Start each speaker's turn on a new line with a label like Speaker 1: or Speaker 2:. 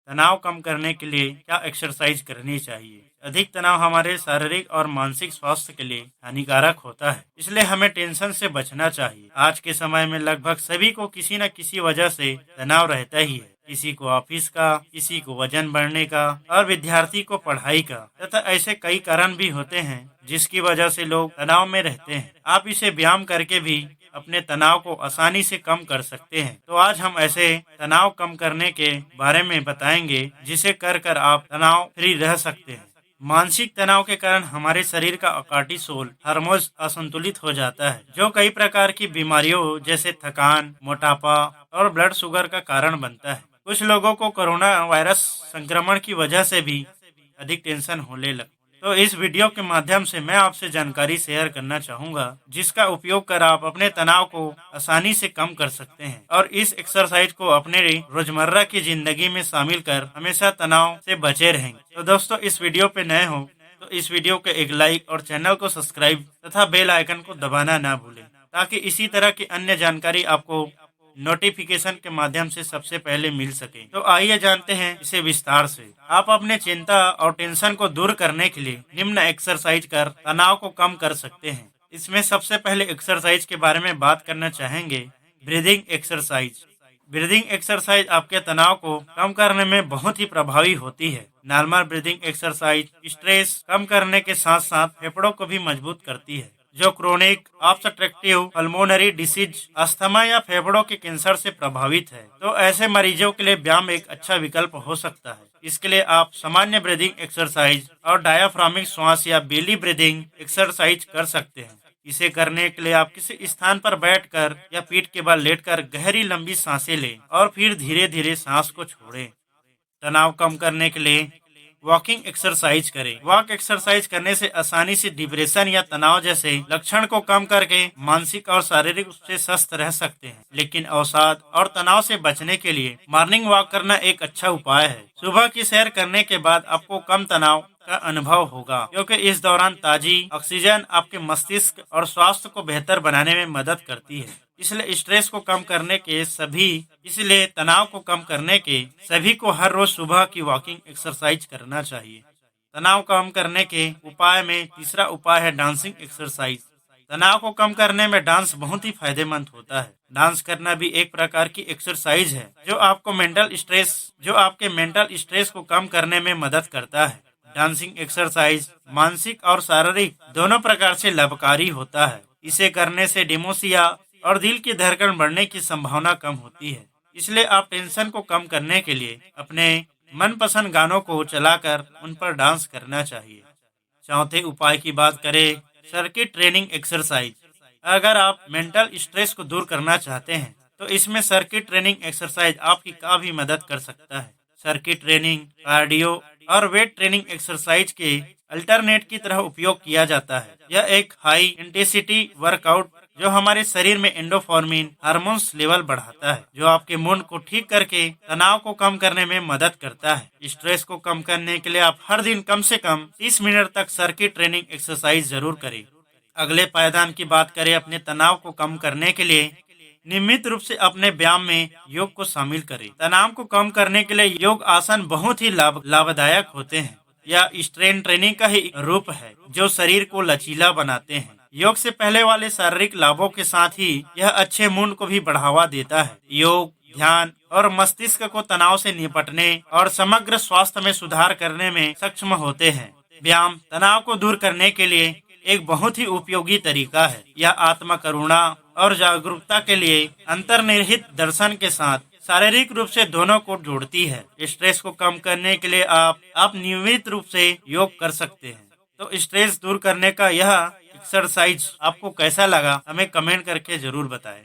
Speaker 1: तनाव कम करने के लिए क्या एक्सरसाइज करनी चाहिए। अधिक तनाव हमारे शारीरिक और मानसिक स्वास्थ्य के लिए हानिकारक होता है, इसलिए हमें टेंशन से बचना चाहिए। आज के समय में लगभग सभी को किसी न किसी वजह से तनाव रहता ही है। किसी को ऑफिस का, किसी को वजन बढ़ने का और विद्यार्थी को पढ़ाई का, तथा ऐसे कई कारण भी होते हैं जिसकी वजह से लोग तनाव में रहते हैं। आप इसे व्यायाम करके भी अपने तनाव को आसानी से कम कर सकते हैं। तो आज हम ऐसे तनाव कम करने के बारे में बताएंगे जिसे कर आप तनाव फ्री रह सकते हैं। मानसिक तनाव के कारण हमारे शरीर का कार्टिसोल हार्मोन असंतुलित हो जाता है, जो कई प्रकार की बीमारियों जैसे थकान, मोटापा और ब्लड शुगर का कारण बनता है। कुछ लोगों को कोरोना वायरस संक्रमण की वजह से भी अधिक टेंशन होने लगी। तो इस वीडियो के माध्यम से मैं आपसे जानकारी शेयर करना चाहूँगा जिसका उपयोग कर आप अपने तनाव को आसानी से कम कर सकते हैं और इस एक्सरसाइज को अपने रोजमर्रा की जिंदगी में शामिल कर हमेशा तनाव से बचे रहेंगे। तो दोस्तों, इस वीडियो पे नए हो तो इस वीडियो को एक लाइक और चैनल को सब्सक्राइब तथा बेल आइकन को दबाना ना भूलें, ताकि इसी तरह की अन्य जानकारी आपको नोटिफिकेशन के माध्यम से सबसे पहले मिल सके। तो आइए जानते हैं इसे विस्तार से। आप अपने चिंता और टेंशन को दूर करने के लिए निम्न एक्सरसाइज कर तनाव को कम कर सकते हैं। इसमें सबसे पहले एक्सरसाइज के बारे में बात करना चाहेंगे, ब्रीदिंग एक्सरसाइज। ब्रीदिंग एक्सरसाइज आपके तनाव को कम करने में बहुत ही प्रभावी होती है। नॉर्मल ब्रीदिंग एक्सरसाइज स्ट्रेस कम करने के साथ साथ फेफड़ों को भी मजबूत करती है, जो chronic obstructive pulmonary disease, asthma या फेफड़ों के कैंसर से प्रभावित है। तो ऐसे मरीजों के लिए व्यायाम एक अच्छा विकल्प हो सकता है। इसके लिए आप सामान्य ब्रीदिंग एक्सरसाइज और डायाफ्रामिक श्वास या बेली ब्रीदिंग एक्सरसाइज कर सकते हैं। इसे करने के लिए आप किसी स्थान पर बैठकर या पीठ के बल लेटकर गहरी लंबी सांसें लें और फिर धीरे धीरे सांस को छोड़ें। तनाव कम करने के लिए वॉकिंग एक्सरसाइज करें। वॉक एक्सरसाइज करने से आसानी से डिप्रेशन या तनाव जैसे लक्षण को कम करके मानसिक और शारीरिक रूप से स्वस्थ रह सकते हैं। लेकिन अवसाद और तनाव से बचने के लिए मॉर्निंग वॉक करना एक अच्छा उपाय है। सुबह की सैर करने के बाद आपको कम तनाव का अनुभव होगा, क्योंकि इस दौरान ताजी ऑक्सीजन आपके मस्तिष्क और स्वास्थ्य को बेहतर बनाने में मदद करती है। इसलिए तनाव को कम करने के सभी को हर रोज सुबह की वॉकिंग एक्सरसाइज करना चाहिए। तनाव कम करने के उपाय में तीसरा उपाय है डांसिंग एक्सरसाइज। तनाव को कम करने में डांस बहुत ही फायदेमंद होता है। डांस करना भी एक प्रकार की एक्सरसाइज है जो आपके मेंटल स्ट्रेस को कम करने में मदद करता है। डांसिंग एक्सरसाइज मानसिक और शारीरिक दोनों प्रकार से लाभकारी होता है। इसे करने से डिमोशिया और दिल की धड़कन बढ़ने की संभावना कम होती है। इसलिए आप टेंशन को कम करने के लिए अपने मनपसंद गानों को चलाकर उन पर डांस करना चाहिए। चौथे उपाय की बात करें, सर्किट ट्रेनिंग एक्सरसाइज। अगर आप मेंटल स्ट्रेस को दूर करना चाहते हैं तो इसमें सर्किट ट्रेनिंग एक्सरसाइज आपकी काफी मदद कर सकता है। सर्किट ट्रेनिंग कार्डियो और वेट ट्रेनिंग एक्सरसाइज के अल्टरनेट की तरह उपयोग किया जाता है। यह एक हाई इंटेंसिटी वर्कआउट जो हमारे शरीर में एंडोर्फिन हार्मोन्स लेवल बढ़ाता है, जो आपके मूड को ठीक करके तनाव को कम करने में मदद करता है। स्ट्रेस को कम करने के लिए आप हर दिन कम से कम 30 मिनट तक सर्किट ट्रेनिंग एक्सरसाइज जरूर करें। अगले पायदान की बात करें, अपने तनाव को कम करने के लिए नियमित रूप से अपने व्यायाम में योग को शामिल करें। तनाव को कम करने के लिए योग आसन बहुत ही लाभदायक होते हैं। यह स्ट्रेन ट्रेनिंग का ही रूप है जो शरीर को लचीला बनाते हैं। योग से पहले वाले शारीरिक लाभों के साथ ही यह अच्छे मूड को भी बढ़ावा देता है। योग ध्यान और मस्तिष्क को तनाव से निपटने और समग्र स्वास्थ्य में सुधार करने में सक्षम होते हैं। व्यायाम तनाव को दूर करने के लिए एक बहुत ही उपयोगी तरीका है। यह आत्म करुणा और जागरूकता के लिए अंतर्निहित दर्शन के साथ शारीरिक रूप से दोनों को जोड़ती है। स्ट्रेस को कम करने के लिए आप नियमित रूप से योग कर सकते हैं। तो स्ट्रेस दूर करने का यह एक्सरसाइज आपको कैसा लगा हमें कमेंट करके जरूर बताएं।